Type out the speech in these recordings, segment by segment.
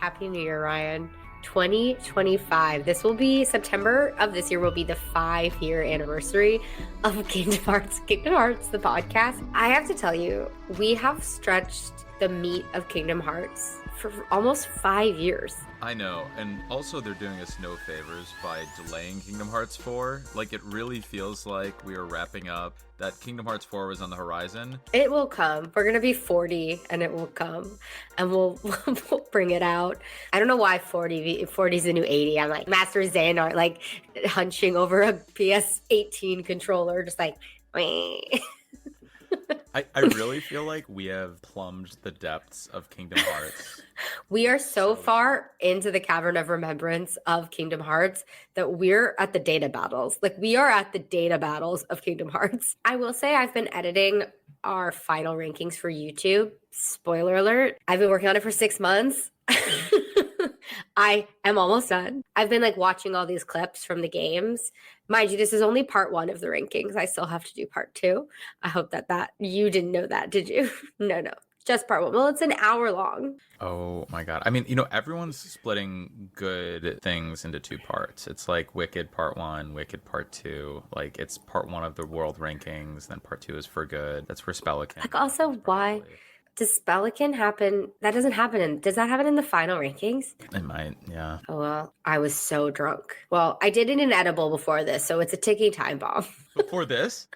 Happy New Year, Ryan. 2025. This will be September of this year will be the 5-year anniversary of Kingdom Hearts. Kingdom Hearts, the podcast. I have to tell you, we have stretched the meat of Kingdom Hearts for almost 5 years. I know, and also they're doing us no favors by delaying Kingdom Hearts 4. Like, it really feels like we are wrapping up, that Kingdom Hearts 4 was on the horizon. It will come. We're going to be 40 and it will come and we'll bring it out. I don't know why 40 is the new 80. I'm like Master Xehanort, like hunching over a PS18 controller, just like, meh. I really feel like we have plumbed the depths of Kingdom Hearts. We are so far into the Cavern of Remembrance of Kingdom Hearts that we're at the data battles. Like, we are at the data battles of Kingdom Hearts. I will say I've been editing our final rankings for YouTube. Spoiler alert. I've been working on it for 6 months. I am almost done. I've been like watching all these clips from the games. Mind you, this is only part 1 of the rankings. I still have to do part 2. I hope that you didn't know that, did you? No, just part 1. Well, it's an hour long. Oh my god. I mean, everyone's splitting good things into 2 parts. It's like Wicked Part 1, Wicked Part 2. Like, it's part 1 of the world rankings, then part 2 is for good. That's for Spellican. Like, also, why does Spellican happen? That doesn't happen does that happen in the final rankings? It might, yeah. Oh, well, I was so drunk. Well, I did an edible before this, so it's a ticking time bomb. Before this?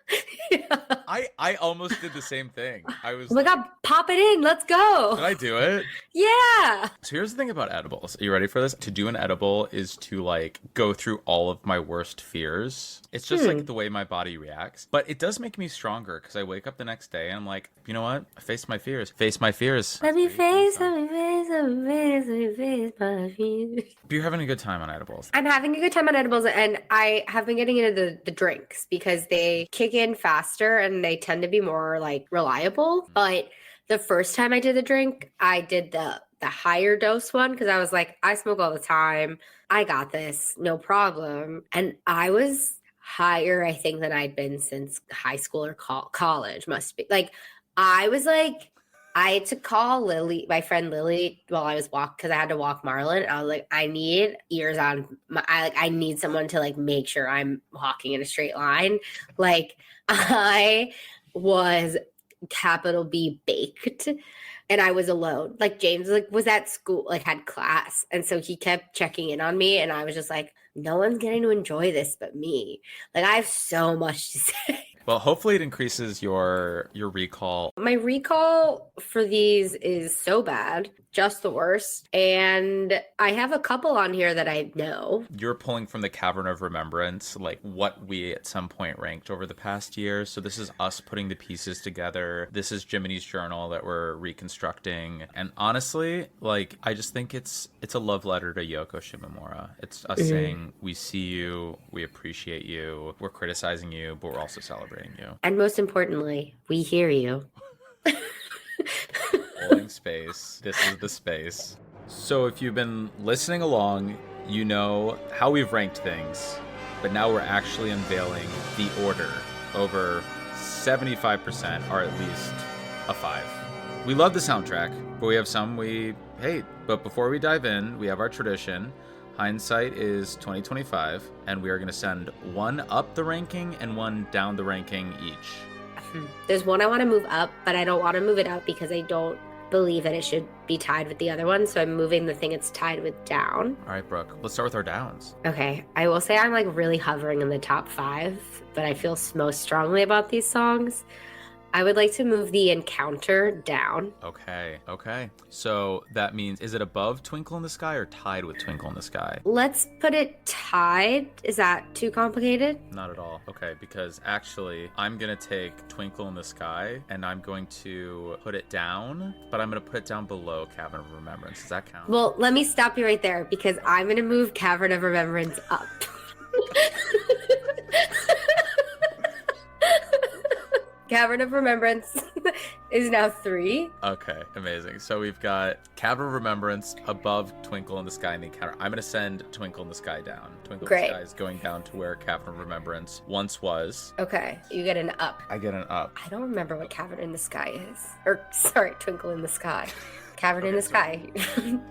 Yeah. I almost did the same thing. I was Oh my god, pop it in. Let's go. Did I do it? Yeah. So here's the thing about edibles. Are you ready for this? To do an edible is to like go through all of my worst fears. It's just like the way my body reacts. But it does make me stronger because I wake up the next day and I'm like, you know what? I faced my fears. Face my fears. Let me face my fears. But you're having a good time on edibles. I'm having a good time on edibles, and I have been getting into the drinks because they kick in faster and they tend to be more like reliable. But the first time I did the drink, I did the higher dose one because I was like, I smoke all the time. I got this, no problem. And I was higher, I think, than I'd been since high school or college. Must be like, I was like, I had to call Lily, my friend Lily, while I was because I had to walk Marlon. I was like, I need ears on. I need someone to like make sure I'm walking in a straight line. Like, I was capital B baked, and I was alone. Like, James was at school, like had class, and so he kept checking in on me, and I was just like, no one's getting to enjoy this but me. Like, I have so much to say. Well, hopefully it increases your recall. My recall for these is so bad, just the worst. And I have a couple on here that I know. You're pulling from the Cavern of Remembrance, like what we at some point ranked over the past year. So this is us putting the pieces together. This is Jiminy's journal that we're reconstructing. And honestly, like, I just think it's a love letter to Yoko Shimomura. It's us saying, we see you, we appreciate you, we're criticizing you, but we're also celebrating you. And most importantly, we hear you. Holding space. This is the space. So if you've been listening along, you know how we've ranked things, but now we're actually unveiling the order. Over 75% are at least a 5. We love the soundtrack, but we have some we hate. But before we dive in, we have our tradition. Hindsight is 2025, and we are going to send one up the ranking and one down the ranking each. There's one I want to move up, but I don't want to move it up because I don't believe that it should be tied with the other one. So I'm moving the thing it's tied with down. All right, Brooke, let's start with our downs. Okay. I will say I'm like really hovering in the top 5, but I feel most strongly about these songs. I would like to move the Encounter down. Okay. So that means, is it above Twinkle in the Sky or tied with Twinkle in the Sky? Let's put it tied. Is that too complicated? Not at all. Okay, because actually, I'm going to take Twinkle in the Sky and I'm going to put it down, but I'm going to put it down below Cavern of Remembrance. Does that count? Well, let me stop you right there because I'm going to move Cavern of Remembrance up. Cavern of Remembrance is now 3. Okay, amazing. So we've got Cavern of Remembrance above Twinkle in the Sky and the Encounter. I'm going to send Twinkle in the Sky down. Twinkle in the Sky is going down to where Cavern of Remembrance once was. Okay, you get an up. I get an up. I don't remember what Cavern in the Sky is. Or, sorry, Twinkle in the Sky. Cavern in the Sky.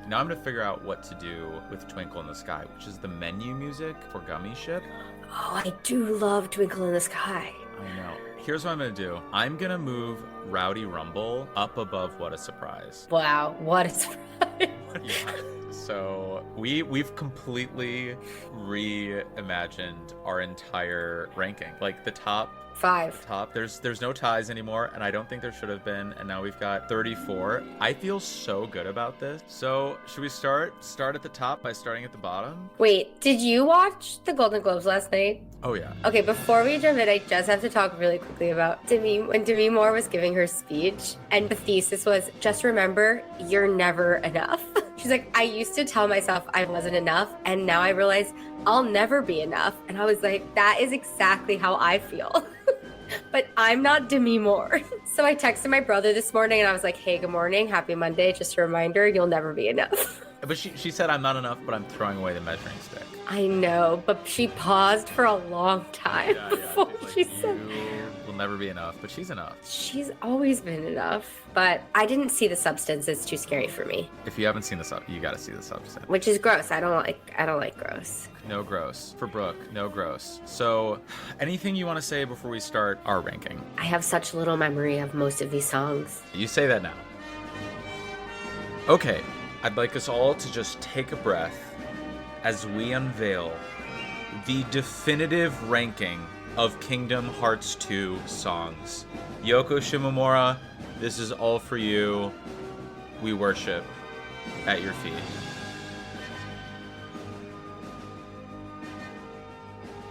Now I'm gonna figure out what to do with Twinkle in the Sky, which is the menu music for Gummy Ship. Oh, I do love Twinkle in the Sky. I know. Here's what I'm gonna do. I'm gonna move Rowdy Rumble up above What a Surprise. Wow, what a surprise. Yeah. So we've completely reimagined our entire ranking. Like the top 5. there's no ties anymore, and I don't think there should have been, and now we've got 34. I feel so good about this. So should we start at the top by starting at the bottom? Wait, did you watch the Golden Globes last night? Oh yeah. Okay, before we jump in, I just have to talk really quickly about when Demi Moore was giving her speech, and the thesis was, just remember, you're never enough. She's like, I used to tell myself I wasn't enough, and now I realize I'll never be enough. And I was like, that is exactly how I feel. But I'm not Demi Moore. So I texted my brother this morning and I was like, hey, good morning, happy Monday. Just a reminder, you'll never be enough. But she said, I'm not enough, but I'm throwing away the measuring stick. I know, but she paused for a long time before she said, you will never be enough, but she's enough. She's always been enough. But I didn't see the substance. It's too scary for me. If you haven't seen the you gotta see the substance. Which is gross. I don't like gross. No gross. For Brooke, no gross. So, anything you want to say before we start our ranking? I have such little memory of most of these songs. You say that now. Okay, I'd like us all to just take a breath as we unveil the definitive ranking of Kingdom Hearts 2 songs. Yoko Shimomura, this is all for you. We worship at your feet.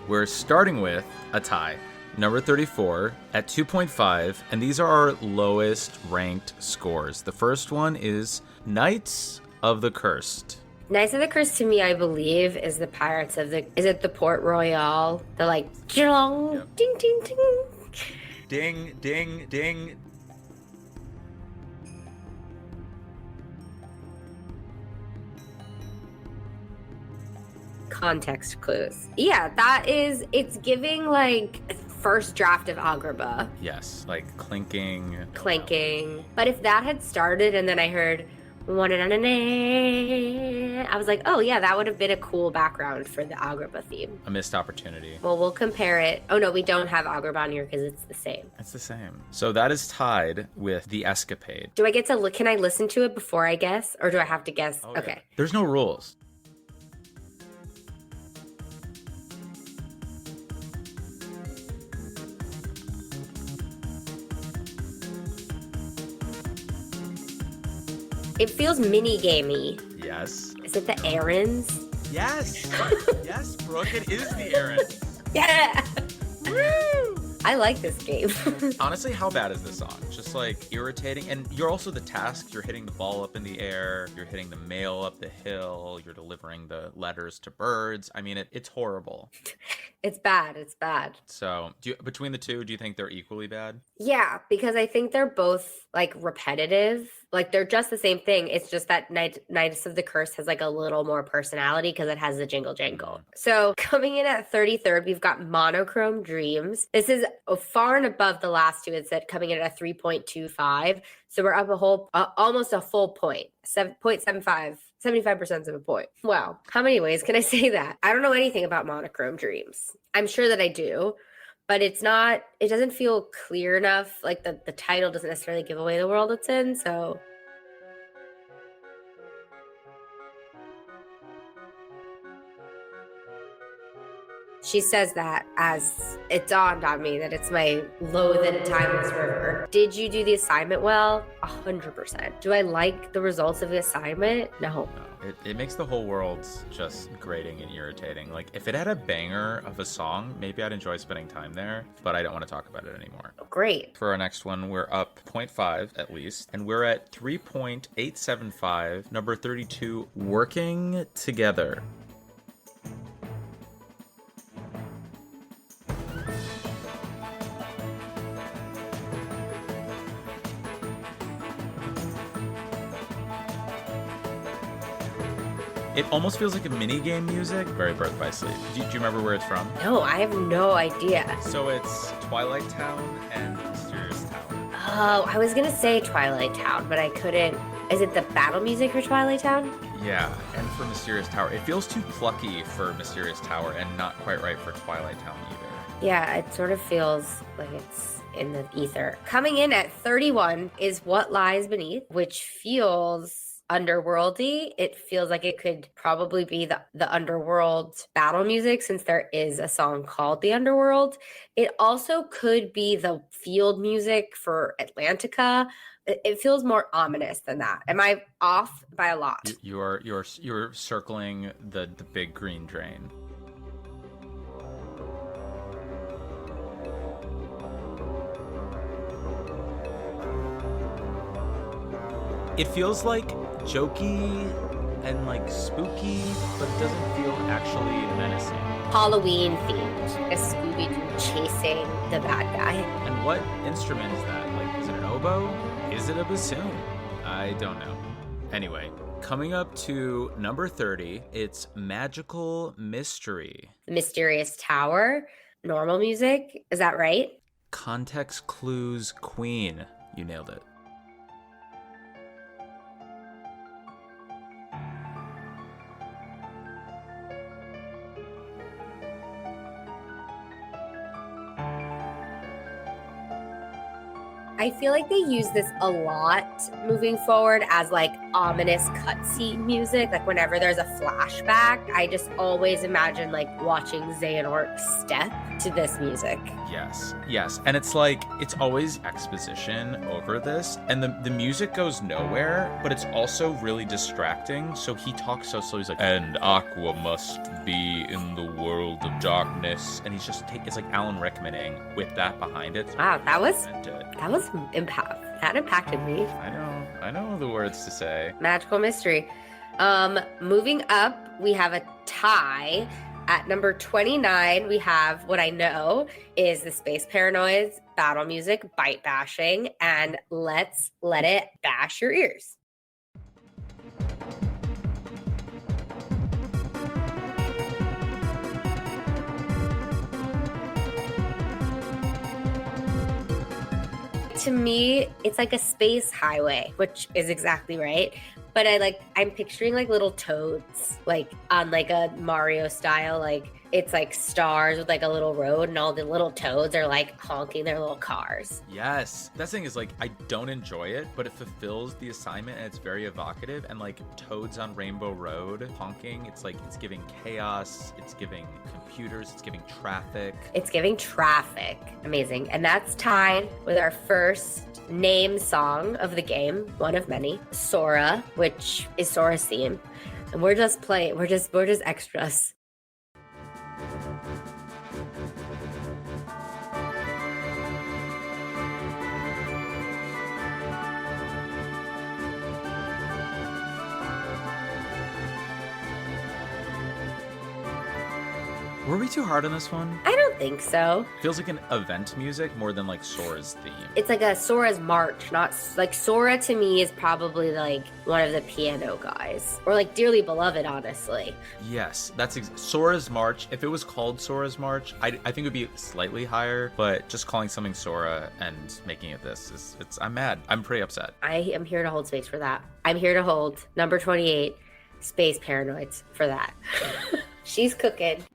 We're starting with a tie. Number 34 at 2.5, and these are our lowest ranked scores. The first one is Knights of the Cursed. Knights of the Cursed to me, I believe, is the Pirates of the... Is it the Port Royale? The like... Yep. Ding, ding, ding. Ding, ding, ding. Context clues. Yeah, that is... It's giving, like, first draft of Agrabah. Yes, like clinking. But if that had started and then I heard... I was like, oh yeah, that would have been a cool background for the Agrabah theme. A missed opportunity. Well, we'll compare it. Oh no, we don't have Agrabah on here because it's the same. It's the same. So that is tied with The Escapade. Do I get to look? Can I listen to it before I guess? Or do I have to guess? Oh, okay. Yeah. There's no rules. It feels mini-gamey. Yes. Is it the errands? Yes. Yes, Brooke, it is the errands. Yeah. Woo! I like this game. Honestly, how bad is this song? Just like irritating. And you're also the task. You're hitting the ball up in the air. You're hitting the mail up the hill. You're delivering the letters to birds. I mean, it's horrible. It's bad. It's bad. So between the two, do you think they're equally bad? Yeah, because I think they're both like repetitive. Like they're just the same thing. It's just that Knights of the Curse has like a little more personality because it has the jingle jangle. So coming in at 33rd, we've got Monochrome Dreams. This is far and above the last two. It's coming in at a 3.25. So we're up almost a full point, 7.75. 75% of a point. Wow. How many ways can I say that? I don't know anything about Monochrome Dreams. I'm sure that I do, but it doesn't feel clear enough. Like the title doesn't necessarily give away the world it's in. So she says that as it dawned on me that it's my loathed timeless river. Did you do the assignment well? 100%. Do I like the results of the assignment? No. It makes the whole world just grating and irritating. Like, if it had a banger of a song, maybe I'd enjoy spending time there, but I don't want to talk about it anymore. Great. For our next one, we're up 0.5 at least, and we're at 3.875, number 32, Working Together. It almost feels like a mini game music. Very Birth by Sleep. Do you remember where it's from? No, I have no idea. So it's Twilight Town and Mysterious Town. Oh, I was going to say Twilight Town, but I couldn't. Is it the battle music for Twilight Town? Yeah, and for Mysterious Tower. It feels too plucky for Mysterious Tower and not quite right for Twilight Town either. Yeah, it sort of feels like it's in the ether. Coming in at 31 is What Lies Beneath, which feels underworldy. It feels like it could probably be the underworld battle music, since there is a song called The Underworld. It also could be the field music for Atlantica. It feels more ominous than that. Am I off by a lot? You're circling the big green drain. It feels like jokey and like spooky, but it doesn't feel actually menacing. Halloween themed, a Scooby-Doo chasing the bad guy. And what instrument is that? Like, is it an oboe? Is it a bassoon? I don't know. Anyway, coming up to number 30, it's Magical Mystery. The Mysterious Tower, normal music, is that right? Context clues queen. You nailed it. I feel like they use this a lot moving forward as like ominous cutscene music. Like whenever there's a flashback, I just always imagine like watching Xehanort step to this music. Yes. And it's like, it's always exposition over this. And the music goes nowhere, but it's also really distracting. So he talks so slowly. He's like, and Aqua must be in the world of darkness. And he's just, it's like Alan Rickmaning with that behind it. Wow, that was that impacted me. I know the words to say. Magical Mystery. Moving up, we have a tie. At number 29, we have what I know is the Space Paranoids, battle music, bite bashing, and let's let it bash your ears. To me, it's like a space highway, which is exactly right. But I'm picturing like little toads, like on like a Mario style, like it's like stars with like a little road and all the little toads are like honking their little cars. Yes. That thing is like, I don't enjoy it, but it fulfills the assignment and it's very evocative. And like toads on Rainbow Road honking, it's like, it's giving chaos, it's giving computers, it's giving traffic. It's giving traffic. Amazing. And that's tied with our first name song of the game, one of many, Sora, which is Sora's theme. And we're just extras. Were we too hard on this one? I don't think so. Feels like an event music more than like Sora's theme. It's like a Sora's march, not like Sora to me is probably like one of the piano guys or like Dearly Beloved, honestly. Yes, that's Sora's March. If it was called Sora's March, I think it would be slightly higher, but just calling something Sora and making it this I'm mad. I'm pretty upset. I am here to hold space for that. I'm here to hold number 28, Space Paranoids, for that. She's cooking.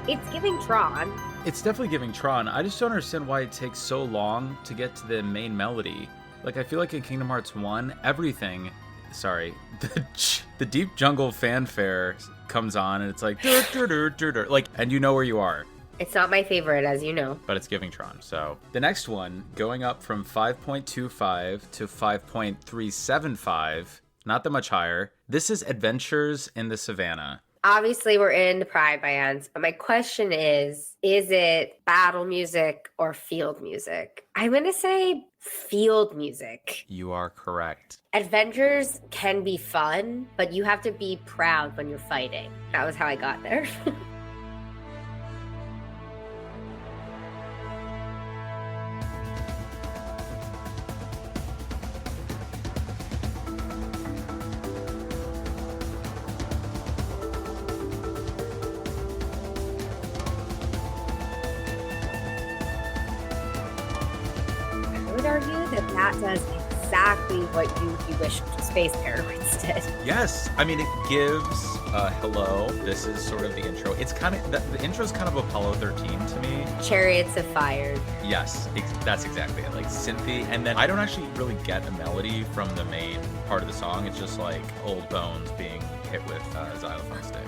It's giving Tron. It's definitely giving Tron. I just don't understand why it takes so long to get to the main melody. Like, I feel like in Kingdom Hearts 1, everything... Sorry. The Deep Jungle fanfare comes on, and it's like... like, and you know where you are. It's not my favorite, as you know. But it's giving Tron. So, the next one, going up from 5.25 to 5.375, not that much higher. This is Adventures in the Savannah. Obviously, we're in the Pride bands, but my question is it battle music or field music? I'm going to say field music. You are correct. Adventures can be fun, but you have to be proud when you're fighting. That was how I got there. that does exactly what you wish Space Paranoids did. Yes, I mean, it gives hello. This is sort of the intro. It's kind of the intro is kind of Apollo 13 to me. Chariots of Fire. Yes, that's exactly it. Like synthy, and then I don't actually really get a melody from the main part of the song. It's just like old bones being hit with a xylophone stick.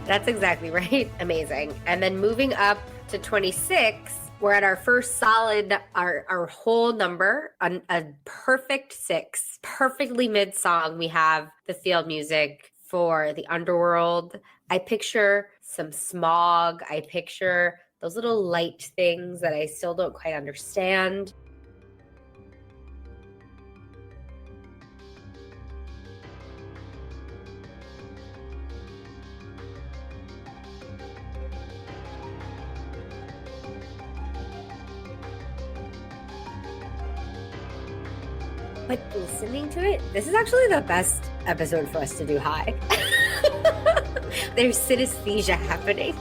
That's exactly right. Amazing. And then moving up to 26, we're at our first solid, our whole number, a perfect 6, perfectly mid song. We have the field music for the underworld. I picture some smog. I picture those little light things that I still don't quite understand. But listening to it, this is actually the best episode for us to do high. There's synesthesia happening.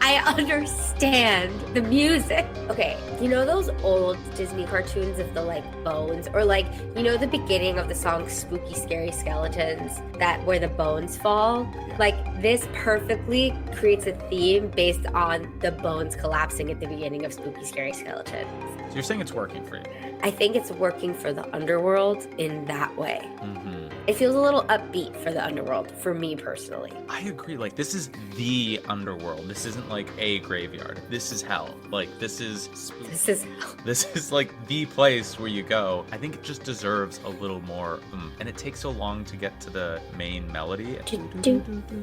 I understand the music. Okay, you know those old Disney cartoons of the like bones, or like, you know, the beginning of the song Spooky Scary Skeletons, that where the bones fall? Yeah. Like this perfectly creates a theme based on the bones collapsing at the beginning of Spooky Scary Skeletons. So you're saying it's working for you? I think it's working for the underworld in that way. Mm-hmm. It feels a little upbeat for the underworld, for me personally. I agree. Like, this is the underworld. This isn't like a graveyard. This is hell. Like, this is spooky. This is hell. This is like the place where you go. I think it just deserves a little more. And it takes so long to get to the main melody. It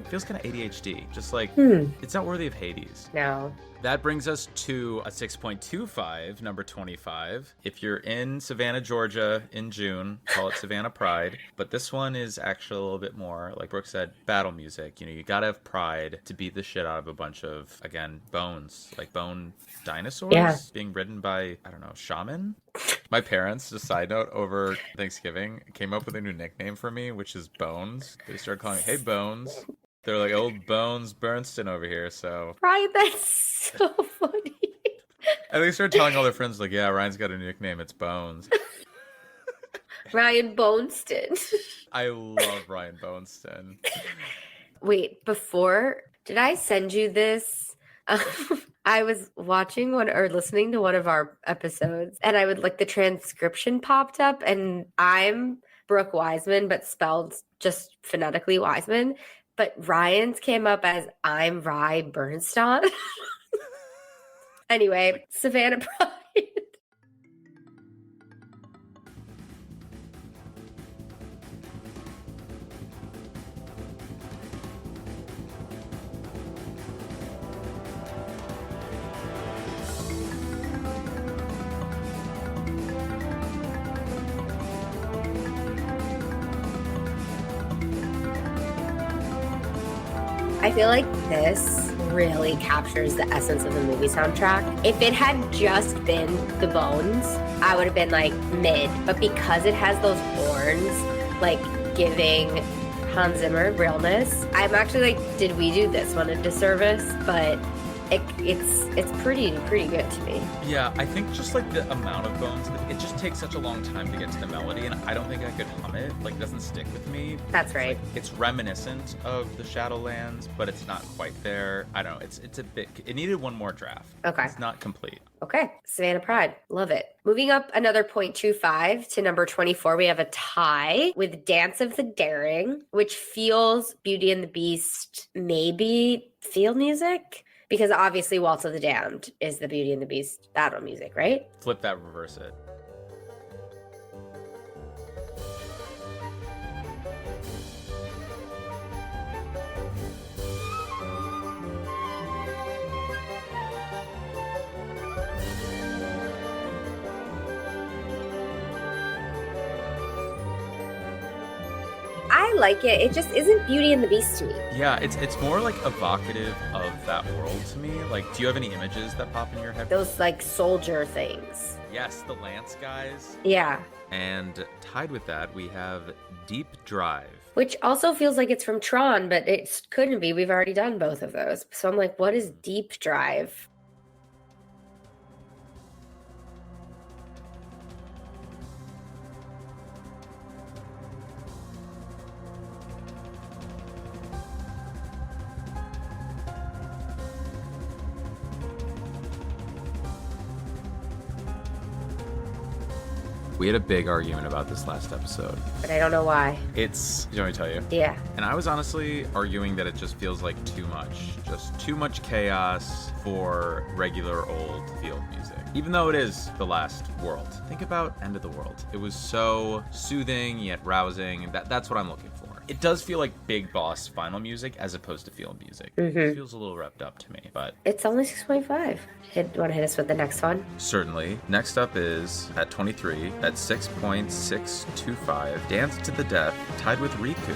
feels kind of ADHD. Just like, it's not worthy of Hades. No. That brings us to a 6.25, number 25. If you're in Savannah, Georgia in June, call it Savannah Pride. But this one is actually a little bit more, like Brooke said, battle music. You know, you gotta have pride to beat the shit out of a bunch of, again, bones. Like bone dinosaurs being ridden by, I don't know, shaman? My parents, just side note, over Thanksgiving, came up with a new nickname for me, which is Bones. They started calling me, hey, Bones. They're like, old Bones Bernston over here, so... Ryan, that's so funny. And they started telling all their friends, like, yeah, Ryan's got a nickname, it's Bones. Ryan Boneston. I love Ryan Boneston. Wait, did I send you this? I was watching or listening to one of our episodes, and the transcription popped up, and I'm Brooke Wiseman, but spelled just phonetically Wiseman. But Ryan's came up as I'm Rye Bernstein. Anyway, Savannah Pride. I feel like this really captures the essence of the movie soundtrack. If it had just been the bones, I would have been like mid. But because it has those horns, like giving Hans Zimmer realness, I'm actually like, did we do this one a disservice? But it's pretty good to me. Yeah, I think just like the amount of bones, it just takes such a long time to get to the melody, and I don't think I could hum it. Like, it doesn't stick with me. That's right. It's reminiscent of the Shadowlands, but it's not quite there. I don't know. It's a bit. It needed one more draft. Okay. It's not complete. Okay. Savannah Pride. Love it. Moving up another 0.25 to number 24, we have a tie with Dance of the Daring, which feels Beauty and the Beast, maybe field music. Because obviously Waltz of the Damned is the Beauty and the Beast battle music, right? Flip that, reverse it. I like it. It just isn't Beauty and the Beast to me. Yeah, it's more like evocative of that world to me. Like, do you have any images that pop in your head? Those like soldier things. Yes, the Lance guys. Yeah. And tied with that, we have Deep Drive. Which also feels like it's from Tron, but it couldn't be. We've already done both of those. So I'm like, what is Deep Drive? We had a big argument about this last episode. But I don't know why. You want me to tell you? Yeah. And I was honestly arguing that it just feels like too much. Just too much chaos for regular old field music. Even though it is the last world. Think about End of the World. It was so soothing yet rousing. That's what I'm looking for. It does feel like big boss final music as opposed to field music. It feels a little revved up to me, but... It's only 6.5. Want to hit us with the next one? Certainly. Next up is, at 23, at 6.625, Dance to the Death, tied with Riku.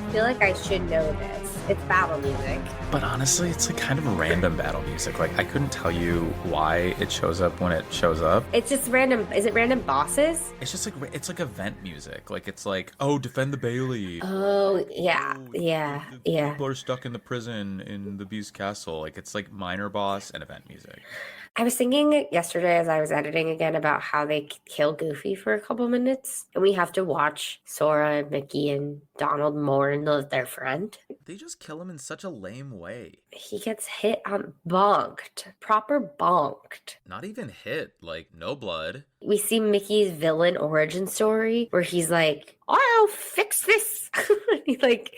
I feel like I should know this. It's battle music. But honestly, it's like kind of random battle music. Like, I couldn't tell you why it shows up when it shows up. It's just random. Is it random bosses? It's just like, it's like event music. Like, it's like, oh, defend the Bailey. Oh, yeah. Yeah. Yeah. People are stuck in the prison in the Beast Castle. Like, it's like minor boss and event music. I was thinking yesterday as I was editing again about how they kill Goofy for a couple minutes. And we have to watch Sora, Mickey, and Donald mourn their friend. They just kill him in such a lame way. He gets hit on bonked. Proper bonked. Not even hit. Like, no blood. We see Mickey's villain origin story where he's like, I'll fix this. He's like...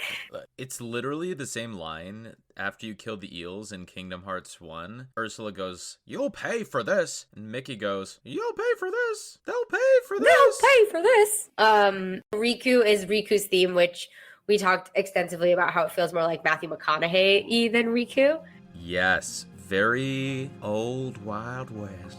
It's literally the same line after you kill the eels in Kingdom Hearts 1. Ursula goes, you'll pay for this. And Mickey goes, you'll pay for this. They'll pay for this. They'll pay for this. Riku is Riku's theme, which we talked extensively about how it feels more like Matthew McConaughey-y than Riku. Yes. Very old Wild West.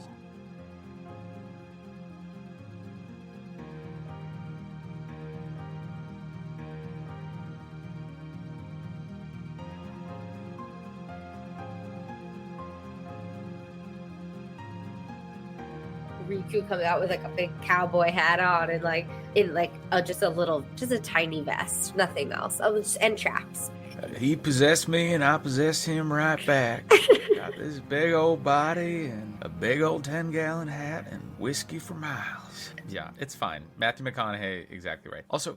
Riku comes out with like a big cowboy hat on and like in like just a tiny vest, nothing else. And chaps. He possessed me and I possessed him right back. Got this big old body and a big old 10-gallon hat and whiskey for miles. Yeah, it's fine. Matthew McConaughey, exactly right. Also,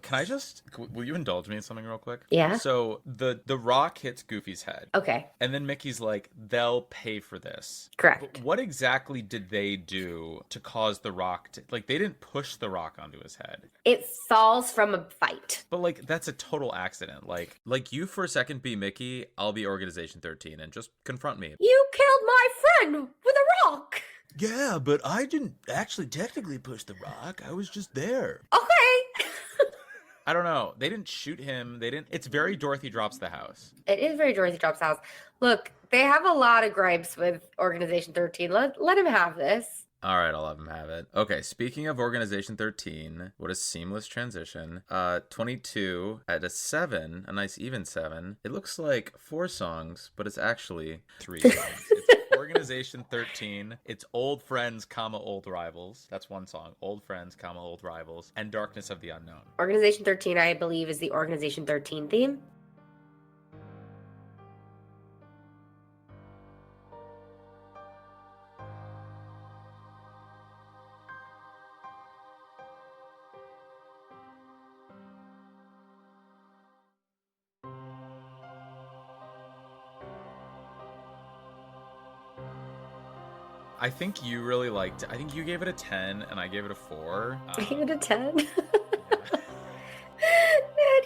will you indulge me in something real quick? Yeah. So the rock hits Goofy's head. Okay. And then Mickey's like, they'll pay for this. Correct. But what exactly did they do to cause the rock to, like, they didn't push the rock onto his head. It falls from a fight. But like, that's a total accident. Like you for a second be Mickey, I'll be Organization 13 and just confront me. You killed my friend with a rock. Yeah, but I didn't actually technically push the rock. I was just there. Okay. I don't know. They didn't shoot him. It's very Dorothy Drops the House. It is very Dorothy Drops the House. Look, they have a lot of gripes with Organization 13. Let him have this. All right, I'll have him have it. Okay, speaking of Organization 13, what a seamless transition. 22 at a 7, a nice even 7. It looks like 4 songs, but it's actually 3 songs. It's Organization 13. It's Old Friends, Old Rivals. That's one song. Old Friends, Old Rivals. And Darkness of the Unknown. Organization 13, I believe, is the Organization 13 theme. I think you really liked it. I think you gave it a 10 and I gave it a 4. I gave it a 10. And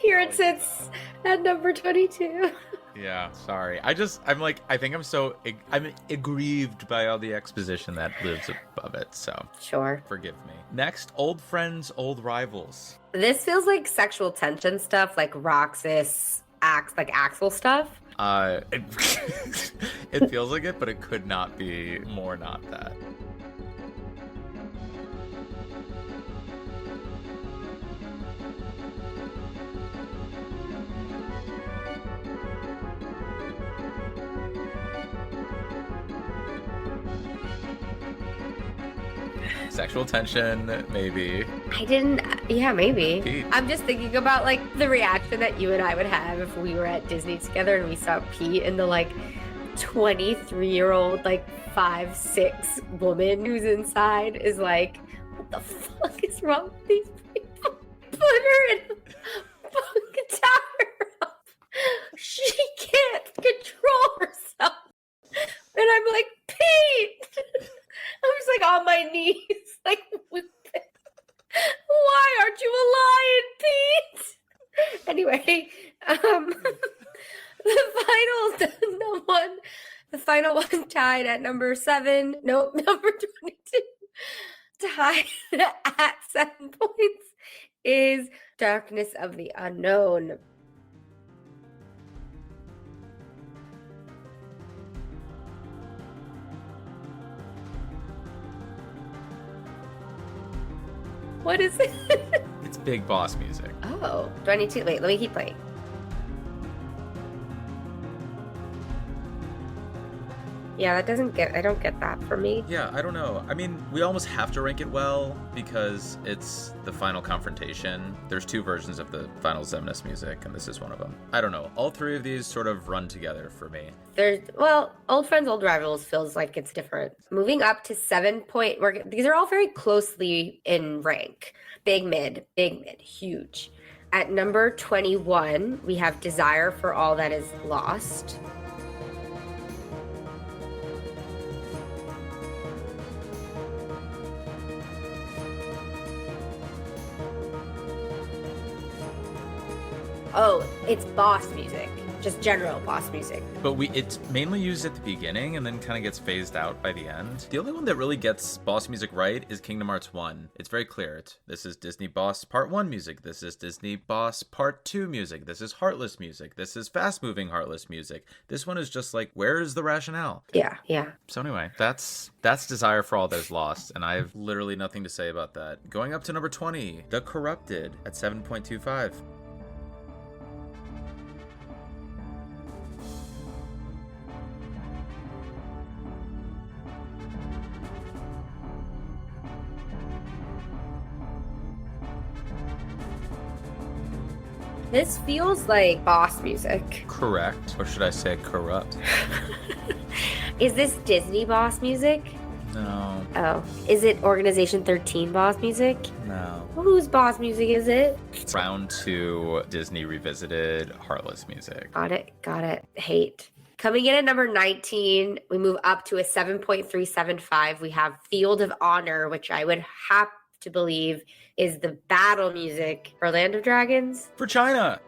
here it sits at number 22. Yeah, sorry. I think I'm aggrieved by all the exposition that lives above it, so. Sure. Forgive me. Next, Old Friends, Old Rivals. This feels like sexual tension stuff, like Roxas, Axel stuff. It feels like it, but it could not be more not that. Sexual tension, maybe. I didn't, yeah, maybe. Pete. I'm just thinking about like the reaction that you and I would have if we were at Disney together and we saw Pete and the like 23-year-old, like 5'6" woman who's inside is like, what the fuck is wrong with these people? Put her in a fucking tower. She can't control herself. And I'm like, Pete! I'm just like on my knees, like, why aren't you a lion, Pete? Anyway, the final one tied at number 7. Nope, number 22. Tied at 7 points is Darkness of the Unknown. What is it? It's big boss music. Oh, do I need to? Wait, let me keep playing. Yeah, I don't get that for me. Yeah, I don't know. I mean, we almost have to rank it well because it's the final confrontation. There's 2 versions of the final Xemnas music, and this is one of them. I don't know. All 3 of these sort of run together for me. Old Friends, Old Rivals feels like it's different. Moving up to 7 point, these are all very closely in rank. Big mid, huge. At number 21, we have Desire for All That Is Lost. Oh, it's boss music. Just general boss music. But it's mainly used at the beginning and then kind of gets phased out by the end. The only one that really gets boss music right is Kingdom Hearts 1. It's very clear. This is Disney Boss Part 1 music. This is Disney Boss Part 2 music. This is Heartless music. This is fast-moving Heartless music. This one is just like, where is the rationale? Yeah. So anyway, that's Desire for All That Is Lost, and I have literally nothing to say about that. Going up to number 20, The Corrupted at 7.25. This feels like boss music. Correct. Or should I say corrupt? Is this Disney boss music? No. Oh. Is it Organization 13 boss music? No. Whose boss music is it? Round 2, Disney Revisited, Heartless music. Got it. Hate. Coming in at number 19, we move up to a 7.375. We have Field of Honor, which I would have to believe is the battle music for Land of Dragons. For China!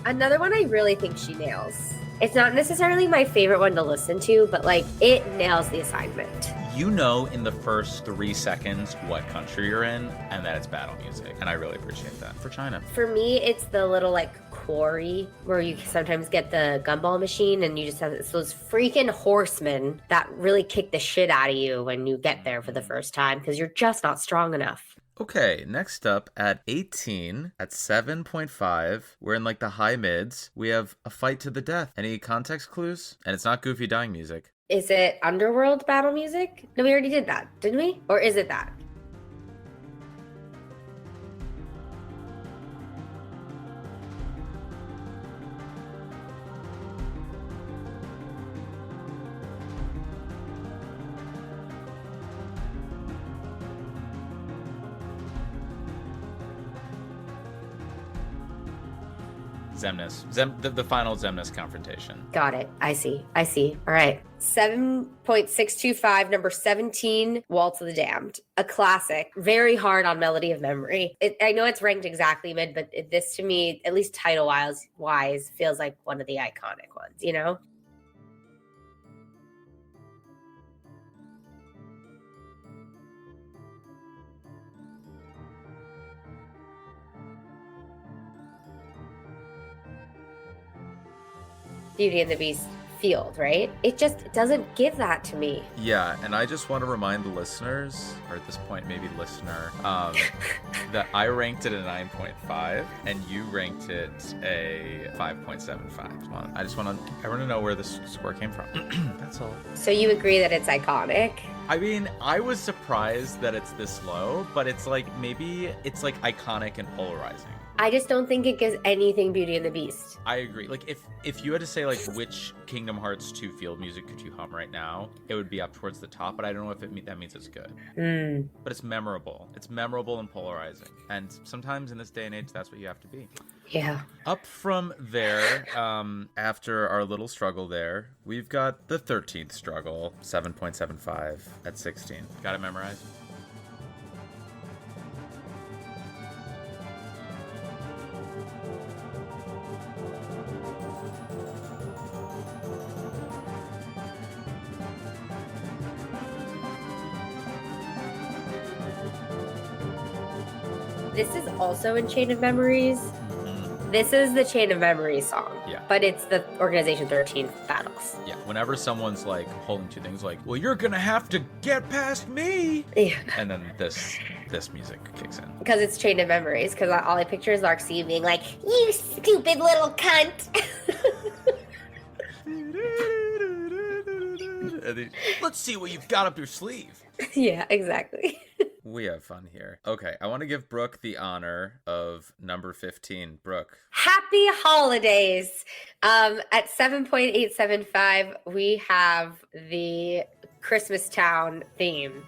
Another one I really think she nails. It's not necessarily my favorite one to listen to, but like it nails the assignment. You know in the first 3 seconds what country you're in and that it's battle music. And I really appreciate that. For China. For me, it's the little like quarry where you sometimes get the gumball machine and you just have those freaking horsemen that really kick the shit out of you when you get there for the first time because you're just not strong enough. Okay, next up at 18, at 7.5, we're in like the high mids. We have A Fight to the Death. Any context clues? And it's not Goofy dying music. Is it Underworld battle music? No, we already did that, didn't we? Or is it that? Xemnas. The final Xemnas confrontation. Got it. I see. All right. 7.625, number 17, Waltz of the Damned. A classic. Very hard on Melody of Memory. I know it's ranked exactly mid, but this to me, at least title-wise, feels like one of the iconic ones, you know? Beauty and the Beast field, right? It just doesn't give that to me. Yeah, and I just want to remind the listeners, or at this point maybe listener, that I ranked it a 9.5 and you ranked it a 5.75. I just want everyone to know where this score came from. That's all. So you agree that it's iconic? I mean, I was surprised that it's this low, but it's like, maybe it's like iconic and polarizing. I just don't think it gives anything Beauty and the Beast. I agree. Like, if you had to say, like, which Kingdom Hearts 2 field music could you hum right now, it would be up towards the top, but I don't know if that means it's good. But it's memorable. It's memorable and polarizing. And sometimes in this day and age, that's what you have to be. Yeah. Up from there, after our little struggle there, we've got the 13th struggle, 7.75 at 16. Got it memorized? This is also in Chain of Memories. This is the Chain of Memories song. Yeah. But it's the Organization 13 battles. Yeah. Whenever someone's like holding two things like, well, you're gonna have to get past me. Yeah. And then this music kicks in. Because it's Chain of Memories. Because all I picture is Larxie being like, you stupid little cunt. Let's see what you've got up your sleeve. Yeah, exactly. We have fun here. Okay, I want to give Brooke the honor of number 15. Brooke. Happy holidays. At 7.875, we have the Christmas Town theme.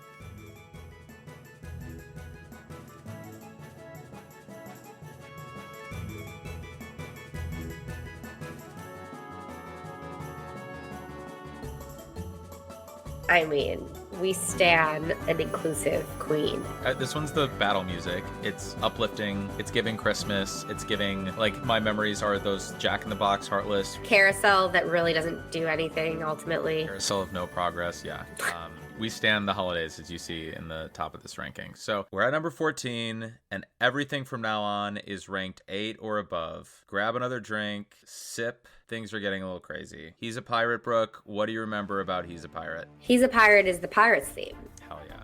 I mean, we stan an inclusive queen. This one's the battle music. It's uplifting. It's giving Christmas. It's giving, like, my memories are those Jack in the Box, Heartless. Carousel that really doesn't do anything ultimately. Carousel of no progress, yeah. We stand the holidays, as you see in the top of this ranking. So we're at number 14, and everything from now on is ranked 8 or above. Grab another drink, sip. Things are getting a little crazy. He's a Pirate, Brooke. What do you remember about He's a Pirate? He's a Pirate is the Pirates theme. Hell yeah.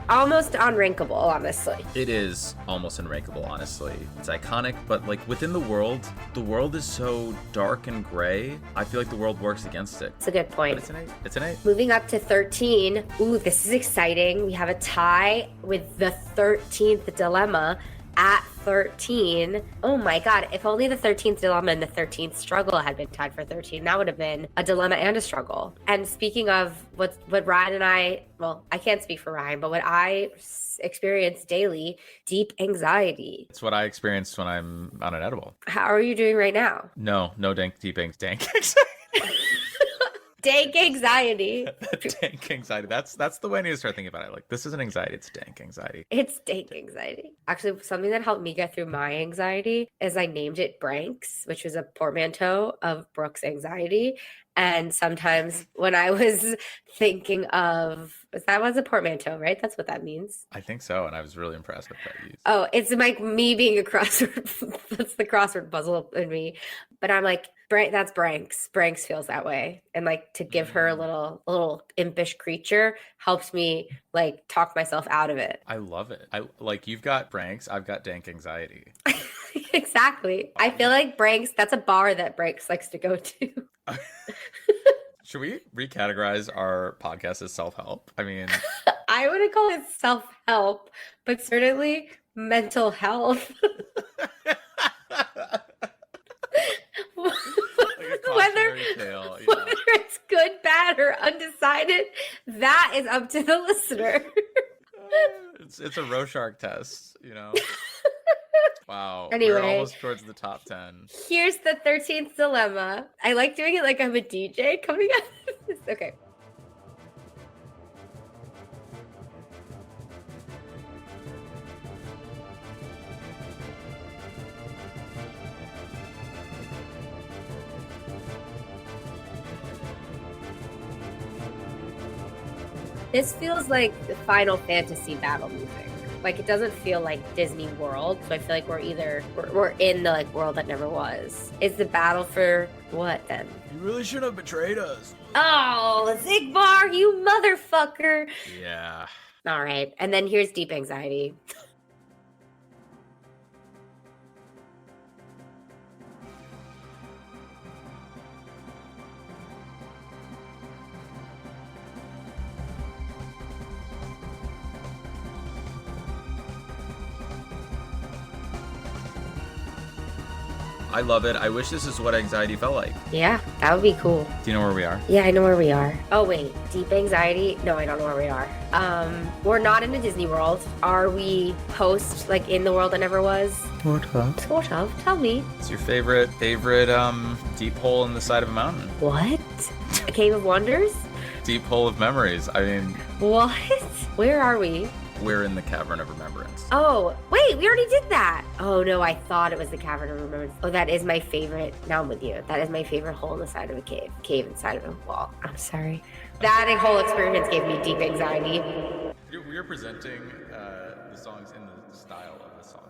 Almost unrankable, honestly. It is almost unrankable, honestly. It's iconic, but like within the world is so dark and gray. I feel like the world works against it. It's a good point. But it's an 8. It's an 8. Moving up to 13. Ooh, this is exciting. We have a tie with the 13th dilemma at 13. Oh my god, if only the 13th dilemma and the 13th struggle had been tied for 13, that would have been a dilemma and a struggle. And speaking of what Ryan and I, well, I can't speak for Ryan, but what I experience daily, deep anxiety. It's what I experienced when I'm on an edible. How are you doing right now? No dank anxiety. Dank anxiety. Dank anxiety. That's the way I need to start thinking about it. Like, this isn't anxiety, it's dank anxiety. It's dank anxiety. Actually, something that helped me get through my anxiety is I named it Branks, which was a portmanteau of Brooke's anxiety. And sometimes when I was thinking of, that was a portmanteau, right? That's what that means. I think so, and I was really impressed with that use. Oh, it's like me being a crossword. That's the crossword puzzle in me. But I'm like, that's Branks. Branks feels that way. And like to give her a little impish creature helps me like talk myself out of it. I love it. I like, you've got Branks, I've got dank anxiety. Exactly. I feel like Branks, that's a bar that Branks likes to go to. Should we recategorize our podcast as self-help? I mean, I wouldn't call it self-help, but certainly mental health. Whether it's good, bad, or undecided, that is up to the listener. It's a Rorschach test, you know? Wow. Anyway, we're almost towards the top 10. Here's the 13th dilemma. I like doing it like I'm a DJ coming up. Okay. This feels like the Final Fantasy battle music. Like it doesn't feel like Disney World, so I feel like we're in the like world that never was. Is the battle for what then? You really shouldn't have betrayed us. Oh, Zigbar, you motherfucker! Yeah. All right, and then here's Deep Anxiety. I love it. I wish this is what anxiety felt like. Yeah, that would be cool. Do you know where we are? Yeah, I know where we are. Oh wait, Deep Anxiety? No, I don't know where we are. We're not in a Disney World. Are we post like in the world that never was? Sort of. Tell me. It's your favorite deep hole in the side of a mountain. What? A Cave of Wonders? Deep hole of memories. I mean, What? Where are we? we're in the Cavern of Remembrance. Oh, wait, we already did that. Oh no, I thought it was the Cavern of Remembrance. Oh, that is my favorite. Now I'm with you. That is my favorite hole in the side of a cave. Cave inside of a wall. I'm sorry. That whole experience gave me deep anxiety. We are presenting the songs in the style of the song.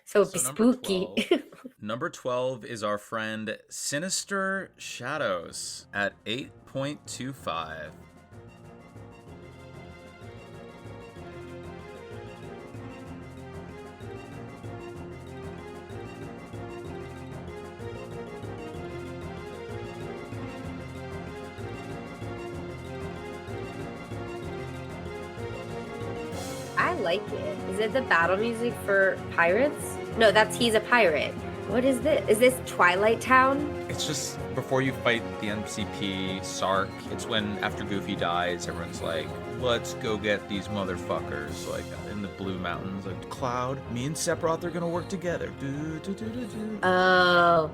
So it'd be spooky. Number 12 is our friend Sinister Shadows at 8.25. I like it. Is it the battle music for pirates? No, he's a pirate. What is this? Is this Twilight Town? It's just before you fight the MCP, Sark. It's when after Goofy dies, everyone's like, let's go get these motherfuckers. Like in the Blue Mountains, like Cloud, me and Sephiroth are gonna work together. Oh,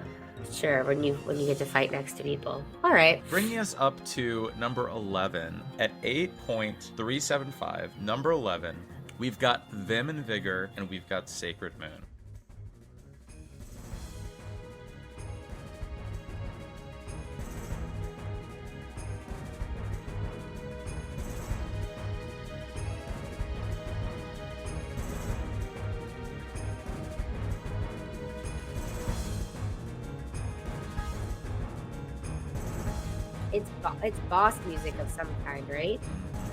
sure. When you get to fight next to people. All right. Bringing us up to number 11 at 8.375. Number 11, we've got Vim and Vigor, and we've got Sacred Moon. It's boss music of some kind, right?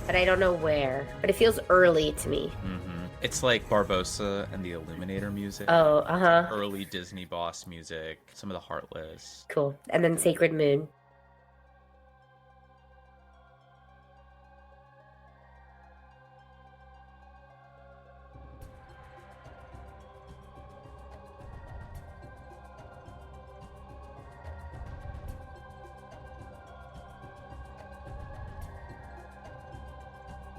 But I don't know where. But it feels early to me. Mm-hmm. It's like Barbossa and the Illuminator music. Oh, uh-huh. Early Disney boss music. Some of the Heartless. Cool. And then Sacred Moon.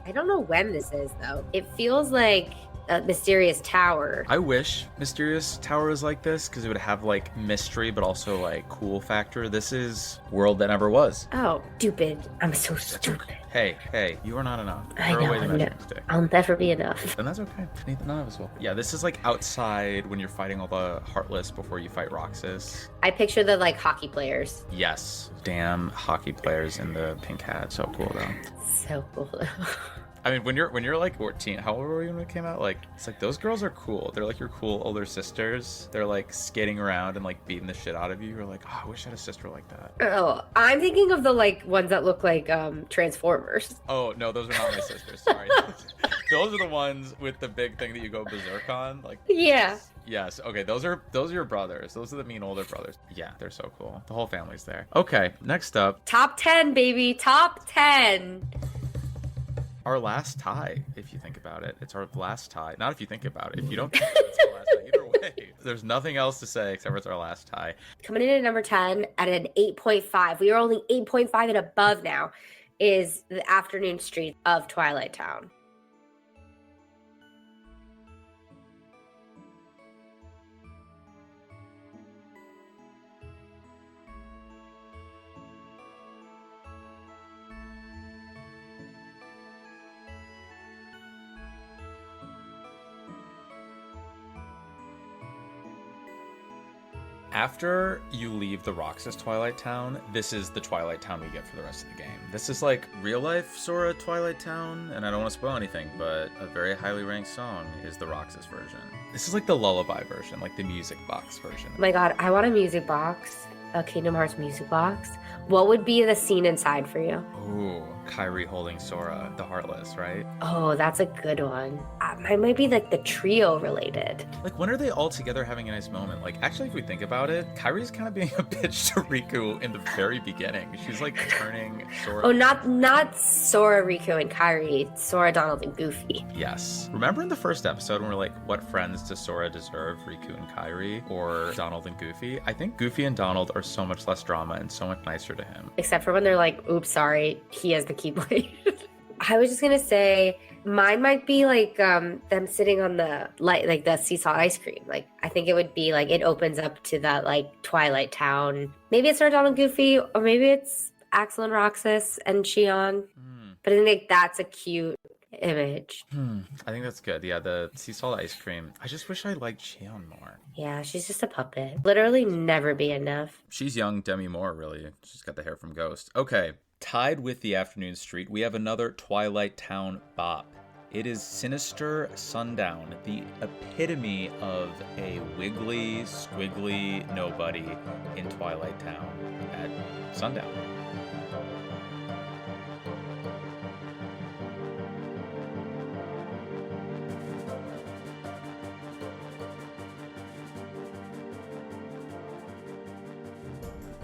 I don't know when this is, though. It feels like a Mysterious Tower. I wish Mysterious Tower was like this, because it would have like mystery but also like cool factor. This is World That Never Was. Oh, stupid. I'm so stupid. Hey, you are not enough. I Throw know, away the measuring stick. I'll never be enough. And that's okay. None of us will. Yeah, this is like outside when you're fighting all the Heartless before you fight Roxas. I picture the like hockey players. Yes. Damn hockey players in the pink hat. So cool though. So cool. I mean, when you're like 14, how old were you when it came out? Like, it's like those girls are cool. They're like your cool older sisters. They're like skating around and like beating the shit out of you. You're like, oh, I wish I had a sister like that. Oh, I'm thinking of the like ones that look like Transformers. Oh no, those are not my sisters. Sorry. Those are the ones with the big thing that you go berserk on. Like, Yeah. yes. Okay, those are your brothers. Those are the mean older brothers. Yeah, they're so cool. The whole family's there. Okay, next up, Top 10, baby. Top 10. our last tie, if you think about it. It's our last tie. Not if you think about it. If you don't think about it, it's our last tie. Either way, there's nothing else to say except for it's our last tie. Coming in at number 10 at an 8.5. We are only 8.5 and above now. Is the Afternoon Street of Twilight Town. After you leave the Roxas Twilight Town, this is the Twilight Town we get for the rest of the game. This is like real life Sora Twilight Town, and I don't want to spoil anything, but a very highly ranked song is the Roxas version. This is like the lullaby version, like the music box version. Oh my god, I want a music box, a Kingdom Hearts music box. What would be the scene inside for you? Ooh, Kairi holding Sora, the Heartless, right? Oh, that's a good one. Mine might be like the trio related. Like, when are they all together having a nice moment? Like, actually, if we think about it, Kairi's kind of being a bitch to Riku in the very beginning. She's like turning Sora. Oh, not Sora, Riku, and Kairi. Sora, Donald, and Goofy. Yes. Remember in the first episode when we're like, what friends does Sora deserve, Riku and Kairi, or Donald and Goofy? I think Goofy and Donald are so much less drama and so much nicer to him. Except for when they're like, oops, sorry, he has the Keyblade. I was just gonna say, mine might be like them sitting on the like the seesaw ice cream. Like, I think it would be like it opens up to that like Twilight Town. Maybe it's Sora, Donald, and Goofy, or maybe it's Axel and Roxas and Shion. But I think like, that's a cute image. I think that's good. Yeah, the sea salt ice cream. I just wish I liked Shion more. Yeah, she's just a puppet. Literally never be enough. She's young Demi Moore, really. She's got the hair from Ghost. Okay, tied with the Afternoon Street, we have another Twilight Town bop. It is Sinister Sundown, the epitome of a wiggly, squiggly nobody in Twilight Town at sundown.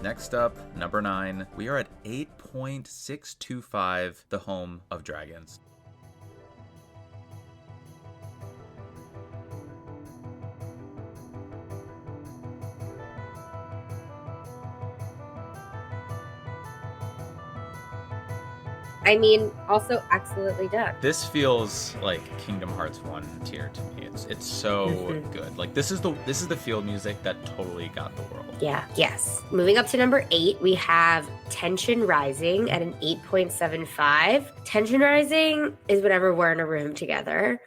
Next up, number 9, we are at 8.625, the home of dragons. I mean, also excellently done. This feels like Kingdom Hearts 1 tier to me. It's so good. Like, this is the field music that totally got the world. Yeah, yes. Moving up to number 8, we have Tension Rising at an 8.75. Tension Rising is whenever we're in a room together.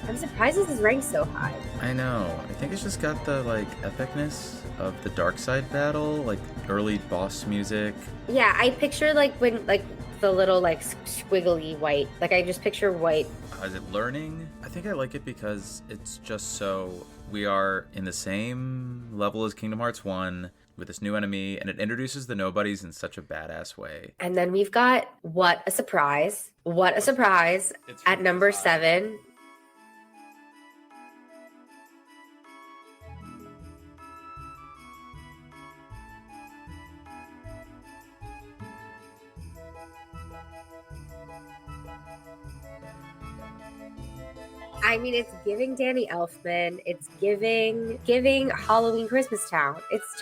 I'm surprised this is ranked so high. I know. I think it's just got the, like, epicness of the dark side battle, like, early boss music. Yeah, I picture, like, when, like, the little, like, squiggly white. Like, I just picture white. Is it learning? I think I like it because it's just so... We are in the same level as Kingdom Hearts 1 with this new enemy, and it introduces the nobodies in such a badass way. And then we've got What a Surprise. What a Surprise at number 7. I mean, it's giving Danny Elfman. It's giving Halloween Christmas Town. It's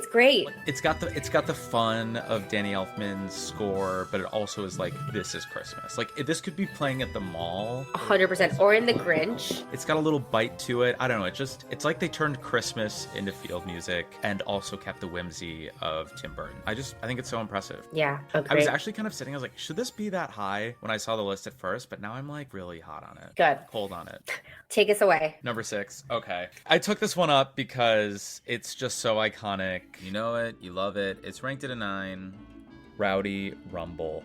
great. It's got the fun of Danny Elfman's score, but it also is like, this is Christmas. Like, this could be playing at the mall. 100%. Or in The Grinch. It's got a little bite to it. I don't know. It's like they turned Christmas into field music and also kept the whimsy of Tim Burton. I think it's so impressive. Yeah, agreed. I was actually kind of sitting, I was like, should this be that high when I saw the list at first? But now I'm like really hot on it. Good. Cold on it. Take us away. Number 6. Okay. I took this one up because it's just so iconic. You know it. You love it. It's ranked at a 9. Rowdy Rumble.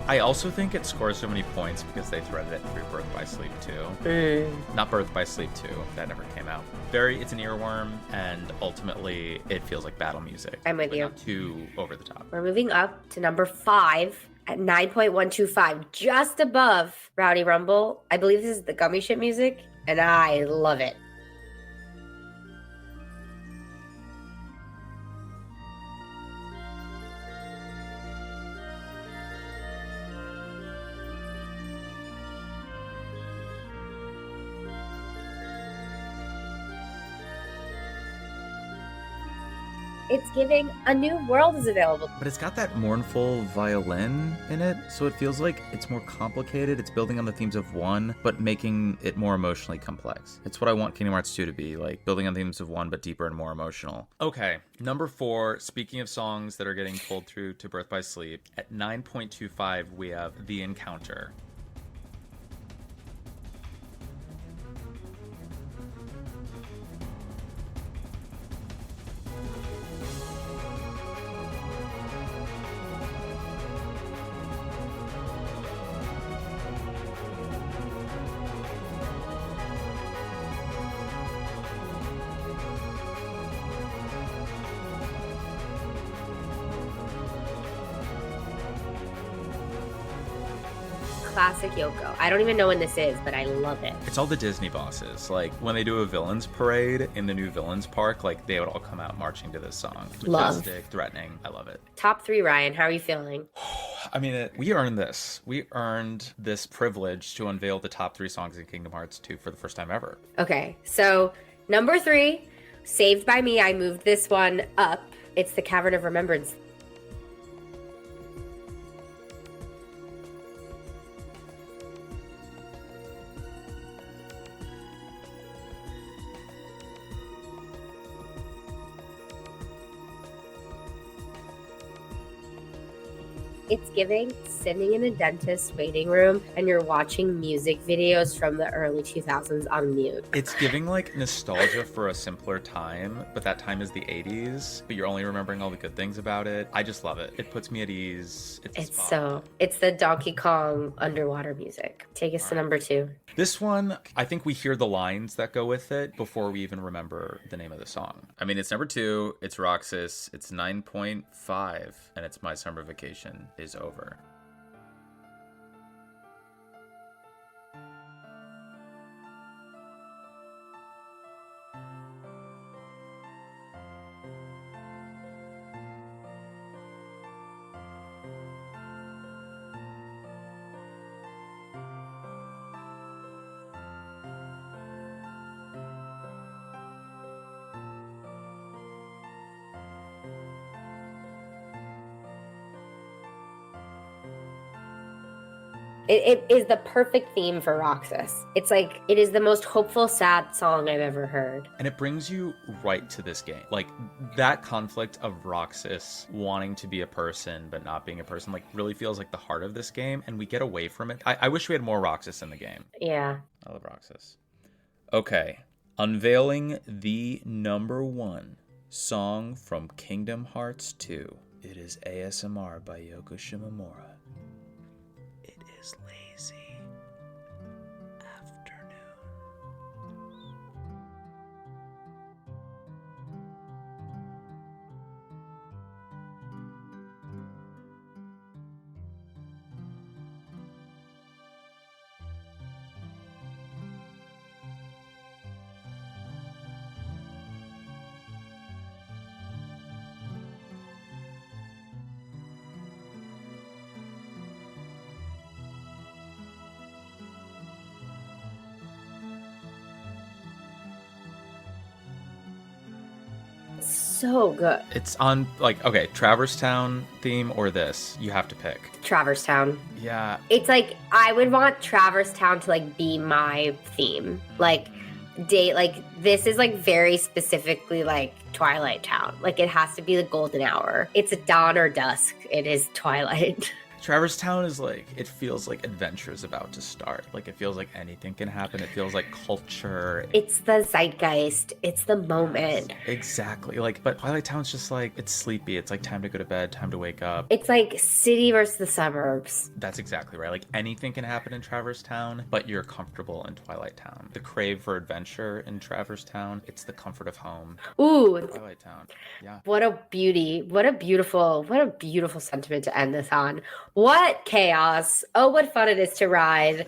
I also think it scores so many points because they threaded it through Birth by Sleep 2. Not Birth by Sleep 2. That never came out. It's an earworm, and ultimately it feels like battle music. I'm with you. Not too over the top. We're moving up to number 5 at 9.125, just above Rowdy Rumble. I believe this is the Gummy Ship music, and I love it. It's giving a new world is available. But it's got that mournful violin in it, so it feels like it's more complicated. It's building on the themes of 1, but making it more emotionally complex. It's what I want Kingdom Hearts 2 to be, like building on themes of 1, but deeper and more emotional. Okay, number 4, speaking of songs that are getting pulled through to Birth by Sleep, at 9.25, we have The Encounter. Classic Yoko. I don't even know when this is, but I love it. It's all the Disney bosses. Like, when they do a villains parade in the new villains park, like, they would all come out marching to this song. Love. Majestic, threatening. I love it. Top 3, Ryan. How are you feeling? I mean, we earned this. We earned this privilege to unveil the top 3 songs in Kingdom Hearts 2 for the first time ever. Okay, so number 3, Saved by Me. I moved this one up. It's the Cavern of Remembrance. It's giving sitting in a dentist waiting room and you're watching music videos from the early 2000s on mute. It's giving like nostalgia for a simpler time, but that time is the 80s, but you're only remembering all the good things about it. I just love it. It puts me at ease. It's the Donkey Kong underwater music. Take us to number 2. This one, I think we hear the lines that go with it before we even remember the name of the song. I mean, it's number 2, it's Roxas, it's 9.5, and it's My Summer Vacation Is Over. It is the perfect theme for Roxas. It's like, it is the most hopeful, sad song I've ever heard. And it brings you right to this game. Like, that conflict of Roxas wanting to be a person but not being a person, like, really feels like the heart of this game, and we get away from it. I wish we had more Roxas in the game. Yeah. I love Roxas. Okay. Unveiling the number 1 song from Kingdom Hearts 2. It is ASMR by Yoko Shimomura. Is Lazy Afternoon. So good. It's on, like, okay, Traverse Town theme or this. You have to pick. Traverse Town. Yeah. It's like, I would want Traverse Town to like be my theme. Like, this is like very specifically like Twilight Town. Like, it has to be the golden hour. It's a dawn or dusk. It is Twilight. Traverse Town is like, it feels like adventure is about to start. Like, it feels like anything can happen. It feels like culture. It's the zeitgeist. It's the moment. Exactly. Like, but Twilight Town's just like, it's sleepy. It's like time to go to bed, time to wake up. It's like city versus the suburbs. That's exactly right. Like, anything can happen in Traverse Town, but you're comfortable in Twilight Town. The crave for adventure in Traverse Town, it's the comfort of home. Ooh. Twilight Town. Yeah. What a beauty. What a beautiful sentiment to end this on. What chaos. Oh, what fun it is to ride.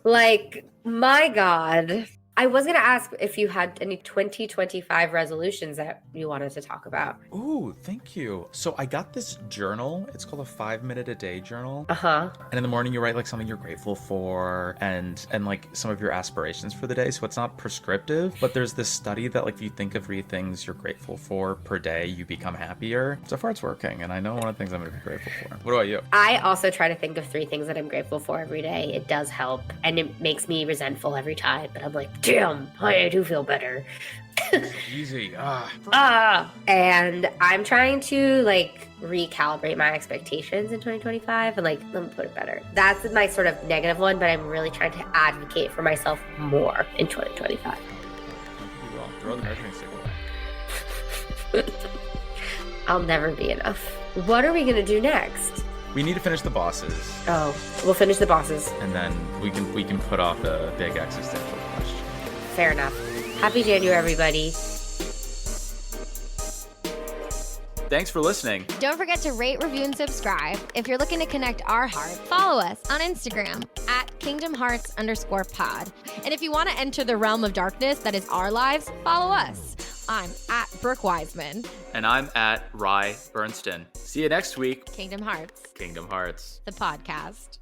Like, my God. I was going to ask if you had any 2025 resolutions that you wanted to talk about. Ooh, thank you. So I got this journal. It's called a 5-minute a day journal. Uh-huh. And in the morning you write like something you're grateful for and like some of your aspirations for the day. So it's not prescriptive, but there's this study that like if you think of 3 things you're grateful for per day, you become happier. So far it's working, and I know one of the things I'm going to be grateful for. What about you? I also try to think of 3 things that I'm grateful for every day. It does help, and it makes me resentful every time, but I'm like, damn, I do feel better. Easy. And I'm trying to like recalibrate my expectations in 2025 and like, let me put it better. That's my sort of negative one, but I'm really trying to advocate for myself more in 2025. You will. Throw the measuring stick away. I'll never be enough. What are we going to do next? We need to finish the bosses. Oh, we'll finish the bosses. And then we can put off the big existential question. Fair enough. Happy January, everybody. Thanks for listening. Don't forget to rate, review, and subscribe. If you're looking to connect our heart, follow us on Instagram at KingdomHearts_pod. And if you want to enter the realm of darkness that is our lives, follow us. I'm at Brooke Wiseman. And I'm at Rye Bernstein. See you next week. Kingdom Hearts, Kingdom Hearts. the podcast.